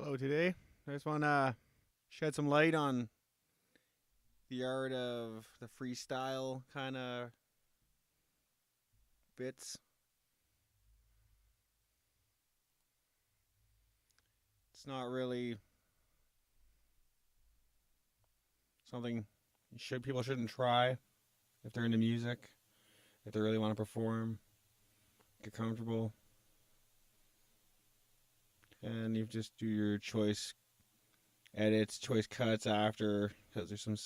Hello, today I just want to shed some light on the art of the freestyle kind of bits. It's not really something people shouldn't try if they're into music, if they really want to perform, get comfortable, and you just do your choice edits, choice cuts after because there's some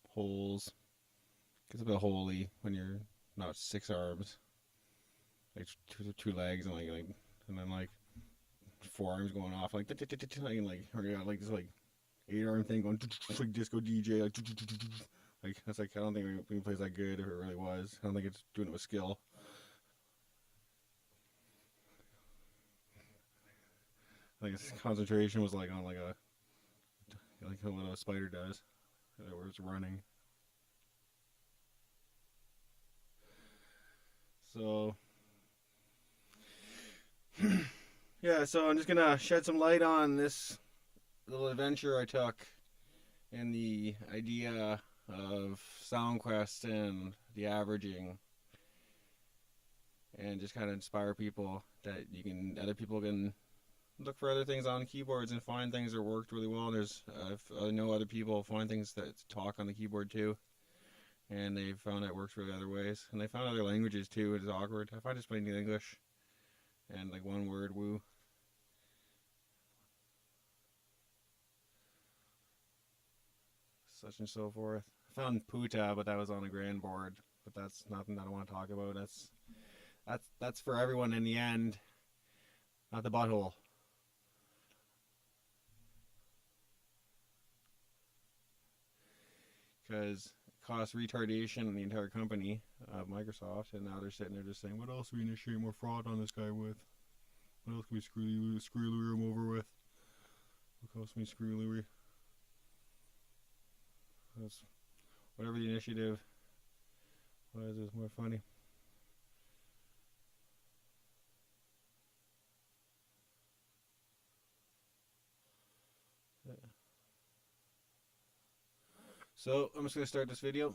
holes. Gets a bit holy when you're not six arms, like two legs, and and then forearms going off or you got like this like 8 arm thing going like disco DJ like that's like I don't think he plays that good if it really was. I don't think it's doing it with skill. Like his concentration was like on like what a spider does, where it's running. So yeah, so I'm just gonna shed some light on this little adventure I took and the idea of SoundQuest and the averaging, and just kind of inspire people that other people can look for other things on keyboards and find things that worked really well. And I know other people find things that talk on the keyboard too, and they found it works really other ways. And they found other languages too. It's awkward. I find just plain English and like one word woo. Such and so forth. I found puta, but that was on a grand board. But that's nothing that I want to talk about. That's for everyone in the end, not the butthole. Because it costs retardation in the entire company of Microsoft, and now they're sitting there just saying, what else do we initiate more fraud on this guy with? What else can we screw him over with? What else can we screw That's whatever the initiative. Why is this more funny? So I'm just gonna start this video.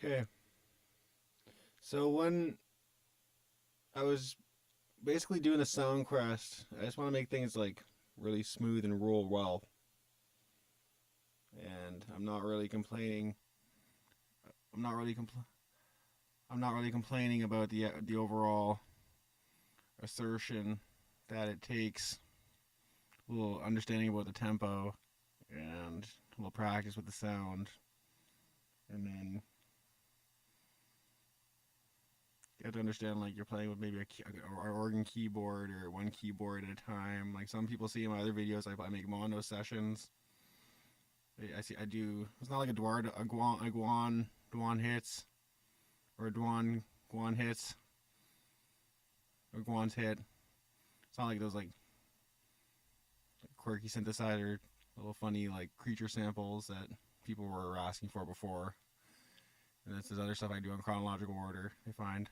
Okay. So when I was basically doing a sound quest, I just want to make things like really smooth and roll well. And I'm not really complaining. I'm not really compl- I'm not really complaining about the overall assertion that it takes a little understanding about the tempo and a little practice with the sound, and then you have to understand like you're playing with maybe a organ keyboard or one keyboard at a time. Like some people see in my other videos, I make mono sessions. I see I do. It's not like a Dwan hits or a Guan hits or Guan's hit. It's not like those like quirky synthesizer, little funny like creature samples that people were asking for before. And this is other stuff I do in chronological order. I find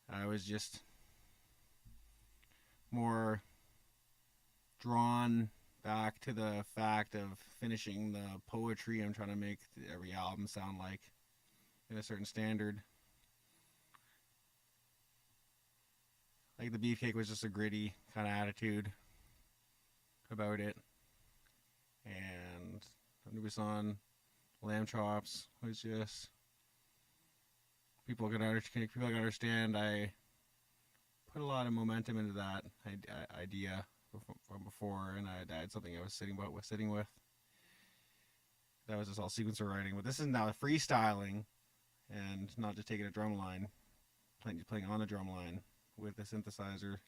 I was just more drawn back to the fact of finishing the poetry I'm trying to make every album sound like in a certain standard. Like the Beefcake was just a gritty kind of attitude about it, and Nubusan Lamb Chops was just people can understand. I put a lot of momentum into that idea from before, and I had something I was sitting with. That was just all sequencer writing, but this is now freestyling, and not just taking a drum line, playing on a drum line with a synthesizer.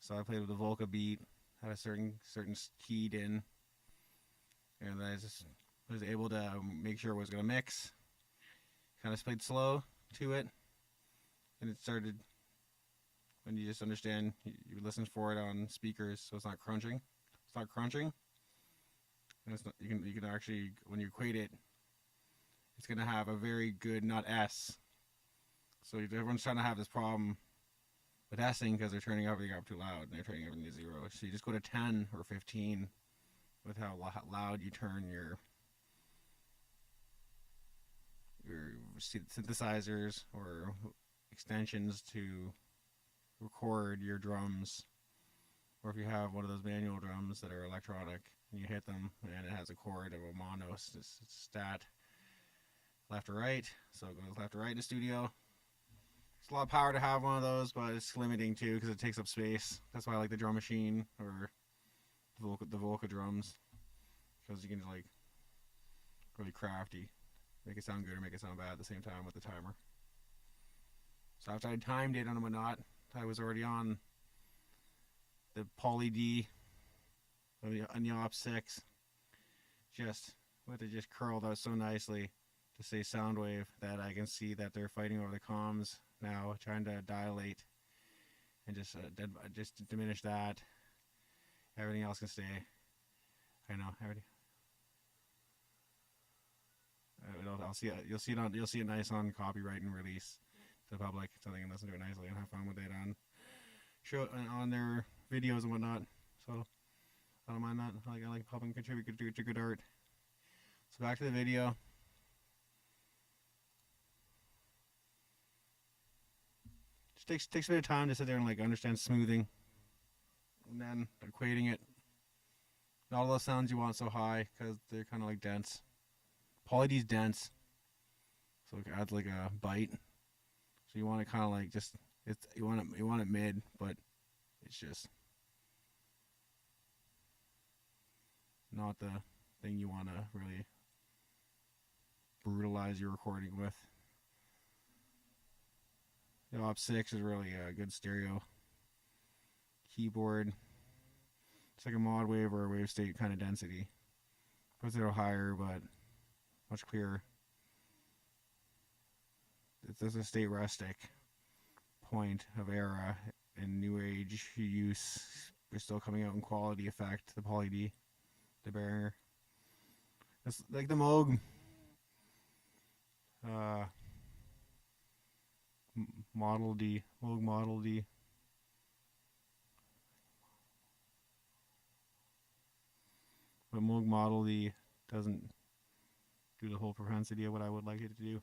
So I played with a Volca beat, had a certain keyed in, and I just was able to make sure it was going to mix. Kind of played slow to it, and it started when you just understand. You listen for it on speakers, so it's not crunching. It's not crunching. And it's not, you can actually, when you equate it, it's going to have a very good, not S. So everyone's trying to have this problem with S-ing because they're turning everything up too loud and they're turning everything to 0. So you just go to 10 or 15 with how loud you turn your synthesizers or extensions to record your drums, or if you have one of those manual drums that are electronic and you hit them and it has a chord of a mono stat left or right, so it goes left or right in the studio. It's a lot of power to have one of those, but it's limiting too because it takes up space. That's why I like the drum machine or the Volca drums, because you can like really crafty, make it sound good or make it sound bad at the same time with the timer. So after I timed it and whatnot, I was already on the Poly D on the Op 6, just with it just curled out so nicely to say Soundwave, that I can see that they're fighting over the comms now, trying to dilate and just diminish that. Everything else can stay. I know everything. You'll see it nice on copyright and release to the public, so they can listen to it nicely and have fun with it on their videos and whatnot. So I don't mind that. I like helping contribute to good art. So back to the video. Just takes a bit of time to sit there and like understand smoothing, and then equating it. Not all those sounds you want so high because they're kind of like dense. Poly D's dense, so it adds like a bite. So you want it kind of like just you want it mid, but it's just not the thing you want to really brutalize your recording with. The Op 6 is really a good stereo keyboard. It's like a mod wave or a wave state kind of density. Puts it a little higher, but much clearer. It's a state rustic point of era and new age use. We're still coming out in quality effect. The Poly D, the Behringer. It's like the Moog. Model D, Moog Model D. But Moog Model D doesn't do the whole propensity of what I would like it to do.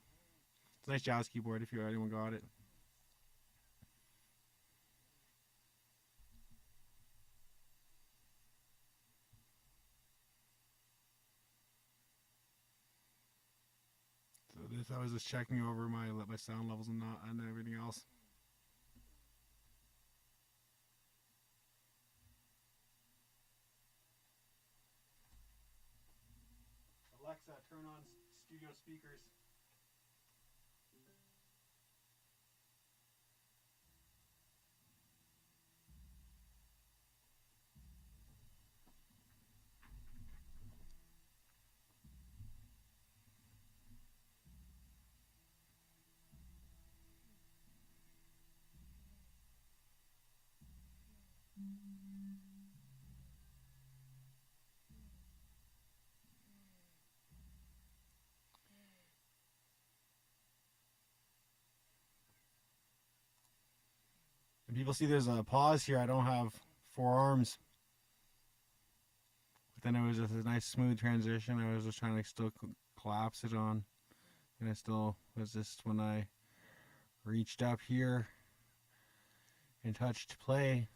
It's a nice jazz keyboard if anyone got it. So this, I was just checking over my sound levels and everything else. Alexa, turn on studio speakers. And people see there's a pause here. I don't have 4 arms. But then it was just a nice smooth transition. I was just trying to still collapse it on. And it still was just when I reached up here and touched play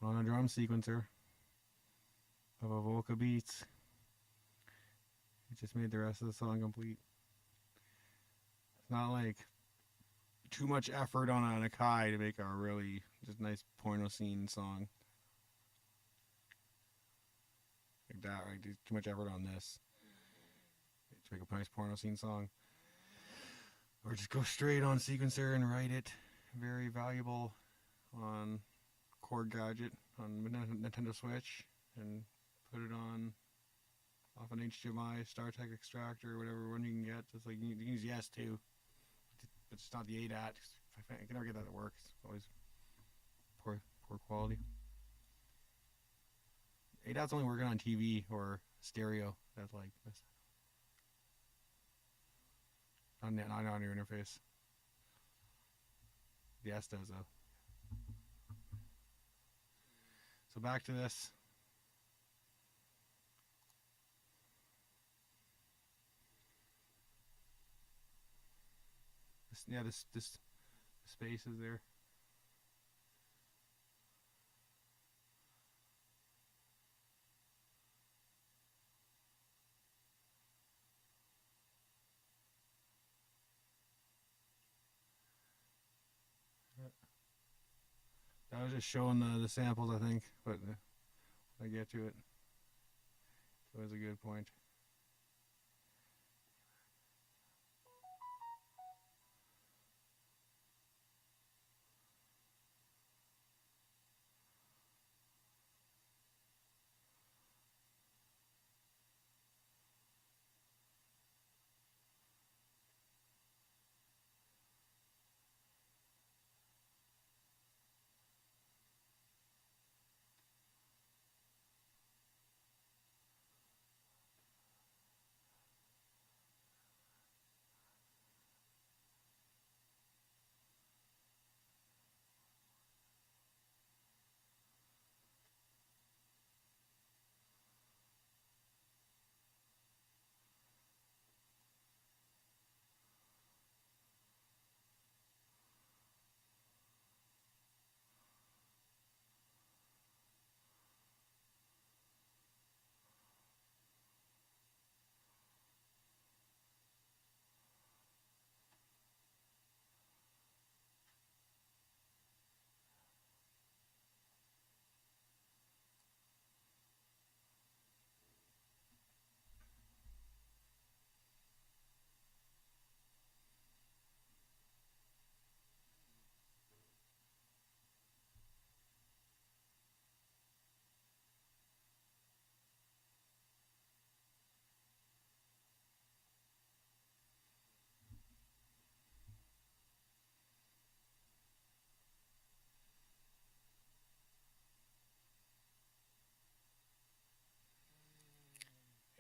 on a drum sequencer of a Volca Beats. It just made the rest of the song complete. not like too much effort on an a.k.a. to make a really just nice porno scene song like that. Right, too much effort on this to make a nice porno scene song, or just go straight on sequencer and write it. Very valuable on Chord Gadget on Nintendo Switch, and put it on off an HDMI StarTech extractor, whatever one you can get. It's like you can use the S2, but it's not the a.k.a. I can never get that to work. It's always poor quality. A.k.a.'s only working on TV or stereo. That's like not on your interface. The S does though. So back to this. This space is there. I was just showing the samples, I think, but I get to it. It was a good point.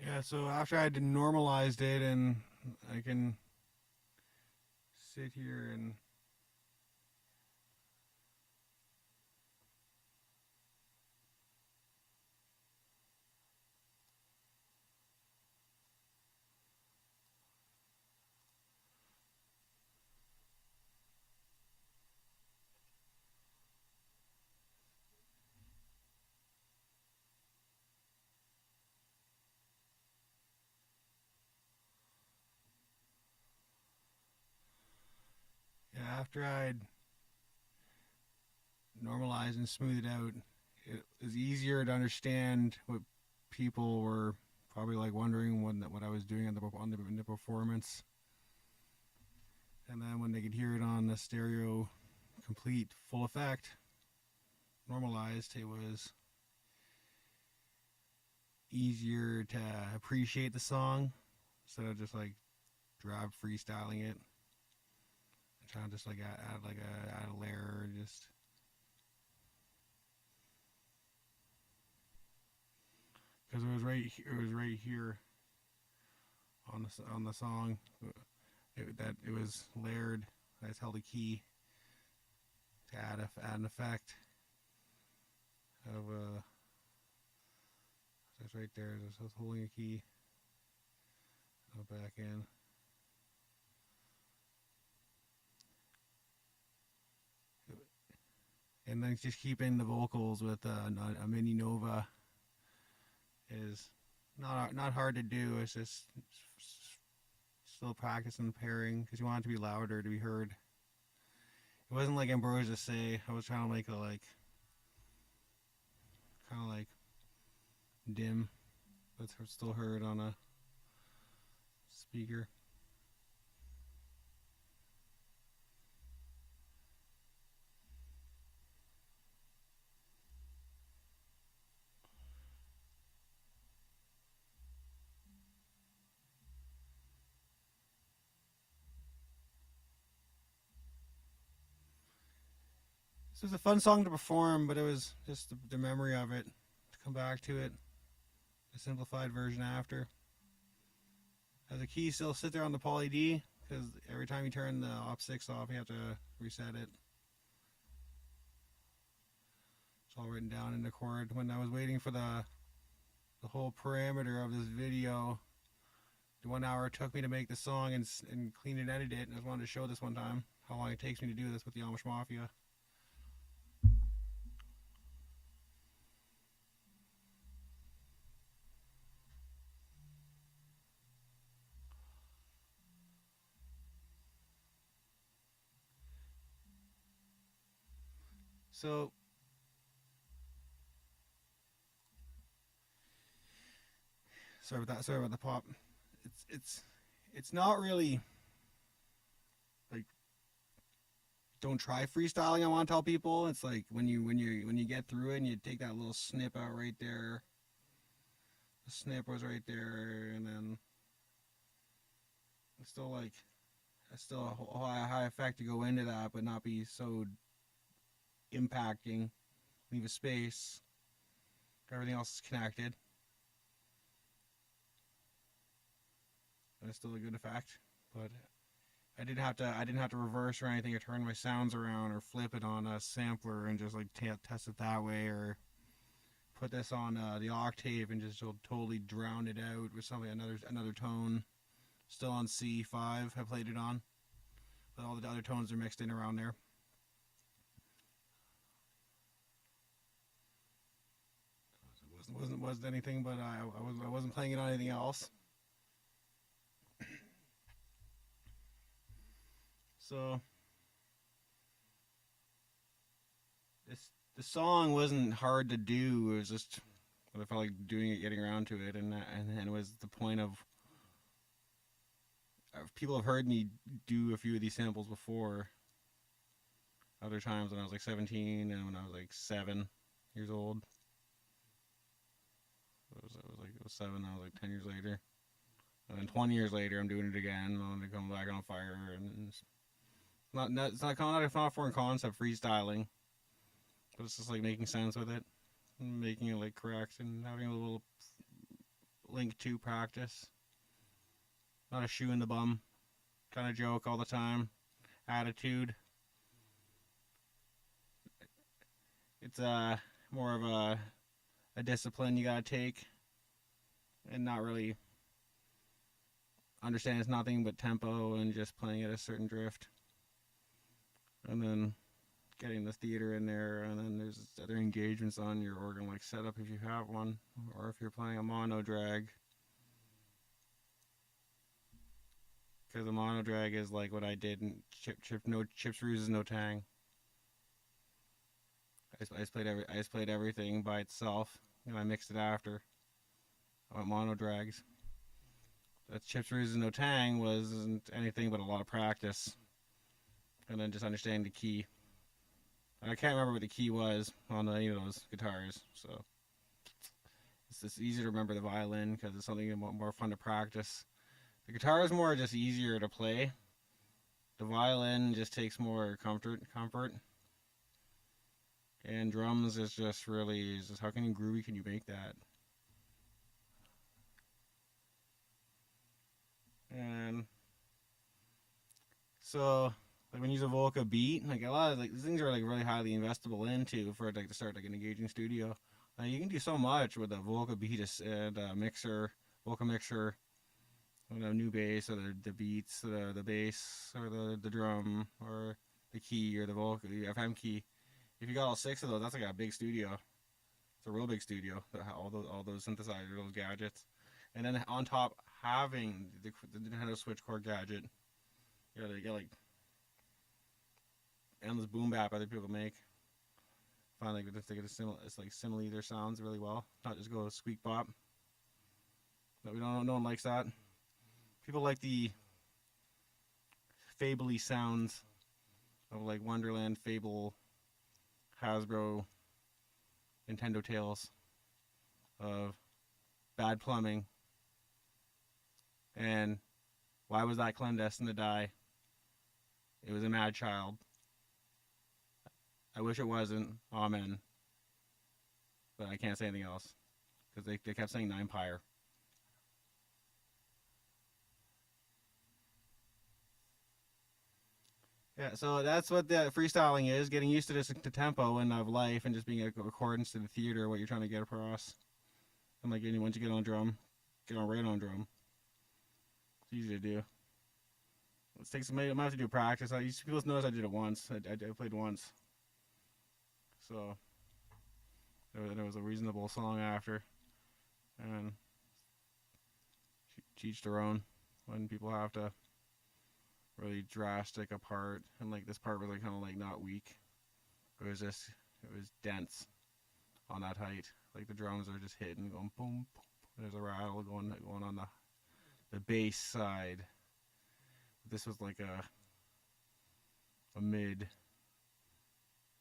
Yeah, so after I normalized it, and I can sit here and yeah, after I'd normalized and smoothed it out, it was easier to understand what people were probably like wondering what I was doing on the performance. And then when they could hear it on the stereo, complete full effect, normalized, it was easier to appreciate the song instead of just like drab freestyling it. And trying to just like add a layer, just because it was right here on the song that it was layered. I just held a key to add an effect of that's right there. So I was holding a key. Go back in. And then just keeping the vocals with a mini Nova is not hard to do. It's just still practicing the pairing because you want it to be louder to be heard. It wasn't like Ambrosia say. I was trying to make it like kind of like dim, but it's still heard on a speaker. This was a fun song to perform, but it was just the memory of it to come back to it. A simplified version after. Has the key still sit there on the Poly D because every time you turn the op 6 off, you have to reset it. It's all written down in the chord. When I was waiting for the whole parameter of this video, the 1 hour it took me to make the song and clean and edit it, and I just wanted to show this one time how long it takes me to do this with the Amish Mafia. So sorry about that. Sorry about the pop. It's not really like don't try freestyling. I want to tell people it's like when you get through it and you take that little snip out right there. The snip was right there, and then it's still like it's still a high effect to go into that, but not be so impacting. Leave a space. Everything else is connected. And it's still a good effect, but I didn't have to reverse or anything or turn my sounds around or flip it on a sampler and just like test it that way, or put this on the octave and just totally drown it out with something another tone. Still on C5 I played it on, but all the other tones are mixed in around there. It wasn't anything, but I wasn't playing it on anything else. So the song wasn't hard to do. It was just what I felt like doing it, getting around to it, and it was the point of people have heard me do a few of these samples before. Other times when I was like 17 and when I was like 7 years old. It was 7. I was like 10 years later, and then 20 years later, I'm doing it again. I'm gonna come back on fire, and it's not a foreign concept freestyling, but it's just like making sense with it, and making it like correct, and having a little link to practice. Not a shoe in the bum kind of joke all the time. Attitude. It's more of a discipline you gotta take, and not really understand it's nothing but tempo and just playing at a certain drift, and then getting the theater in there, and then there's other engagements on your organ like setup if you have one, or if you're playing a mono drag, because a mono drag is like what I did in chips, ruses, no tang. I just played everything by itself, and I mixed it after. I went mono drags. That chips, ruses, no tang wasn't anything but a lot of practice, and then just understanding the key. And I can't remember what the key was on any of those guitars, so it's just easier to remember the violin because it's something more fun to practice. The guitar is more just easier to play. The violin just takes more comfort. And drums is just really how groovy can you make that? And so like when you use a Volca beat, like a lot of like these things are like really highly investable into for like to start like an engaging studio. You can do so much with a Volca beat and a mixer, Volca mixer, new bass or the beats, the bass or the drum or the key or the Volca, the FM key. If you got all 6 of those, that's like a big studio. It's a real big studio. All those synthesizers, those gadgets, and then on top, having the Nintendo Switch core gadget. You get like endless boom bap other people make. Find like they get a it's like simile their sounds really well. Not just go squeak bop. But we don't. No one likes that. People like the fably sounds of like Wonderland, Fable, Hasbro, Nintendo Tales of bad plumbing. And why was that Clem destined to die? It was a mad child. I wish it wasn't. Amen. But I can't say anything else. Because they kept saying Nine Pyre. Yeah, so that's what the freestyling is, getting used to this to tempo and of life and just being a accordance to the theater, what you're trying to get across. And like once you get on drum, get on right on drum. It's easy to do. Let's take some. I might have to do practice. People notice I did it once. I played once, so there was a reasonable song after, and each their own. When people have to really drastic a part, and like this part was like kind of like not weak. It was dense on that height. Like the drums are just hitting, going boom, boom. There's a rattle going on the bass side. This was like a mid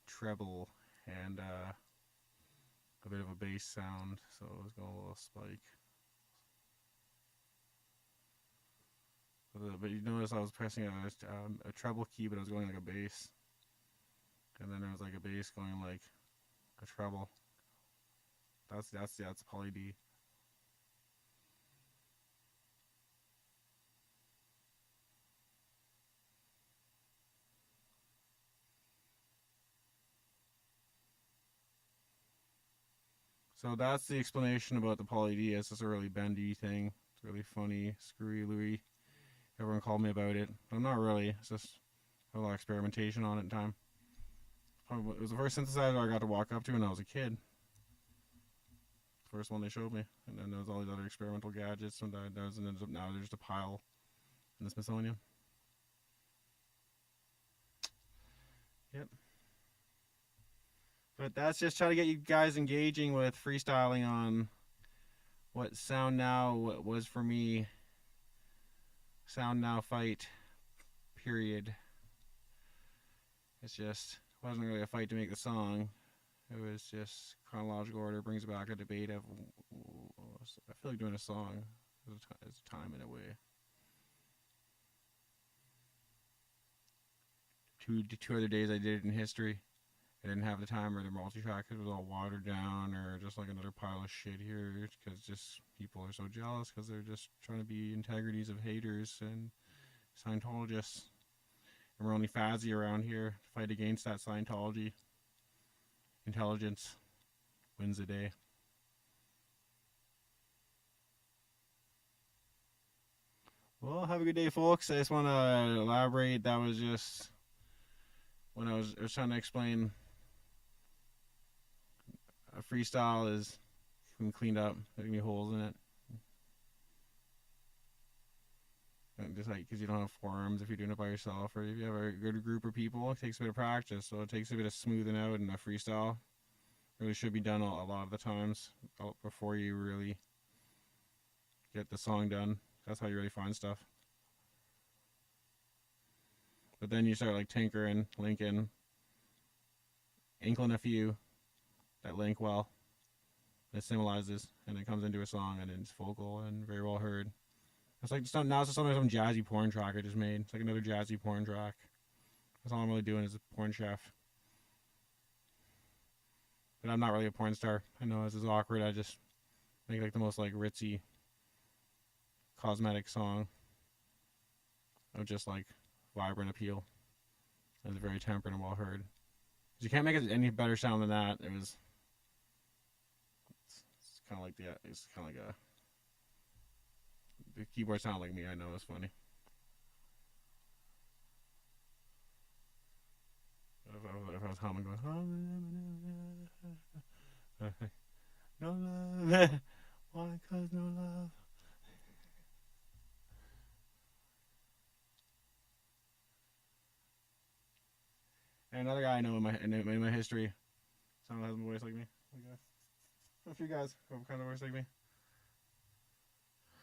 treble and a bit of a bass sound, so it was going a little spike. But you notice I was pressing a treble key, but I was going like a bass, and then there was like a bass going like a treble. That's poly D. So that's the explanation about the poly D. It's just a really bendy thing. It's really funny, screwy Louis. Everyone called me about it. I'm not really. It's just a lot of experimentation on it in time. It was the first synthesizer I got to walk up to when I was a kid. First one they showed me, and then there was all these other experimental gadgets, and now there's just a pile in the Smithsonian. Yep. But that's just trying to get you guys engaging with freestyling on what Sound Now was for me. Sound Now fight. Period. It's just wasn't really a fight to make the song. It was just chronological order brings back a debate of. I feel like doing a song as a time in a way. Two other days I did it in history. I didn't have the time or the multi-track. It was all watered down or just like another pile of shit here because just people are so jealous because they're just trying to be integrities of haters and Scientologists. And we're only Fazzy around here to fight against that Scientology. Intelligence wins the day. Well, have a good day, folks. I just want to elaborate. That was just when I was trying to explain a freestyle is cleaned up. There can be holes in it. And just like because you don't have forums if you're doing it by yourself, or if you have a good group of people, it takes a bit of practice. So it takes a bit of smoothing out, and a freestyle really should be done a lot of the times before you really get the song done. That's how you really find stuff. But then you start like tinkering, linking, inkling a few that link well. It symbolizes, and it comes into a song, and it's vocal and very well heard. It's like now it's just some jazzy porn track I just made. It's like another jazzy porn track. That's all I'm really doing is a porn chef. But I'm not really a porn star. I know this is awkward. I just make like the most like ritzy, cosmetic song of just like vibrant appeal. And it's very tempered and well heard. You can't make it any better sound than that. It's kind of like it's kind of like the keyboard sound like me. I know it's funny. If I was humming, going, no love, why? 'Cause no love. Another guy I know in my history. Someone has a voice like me. Like a few guys who have kind of a voice like me.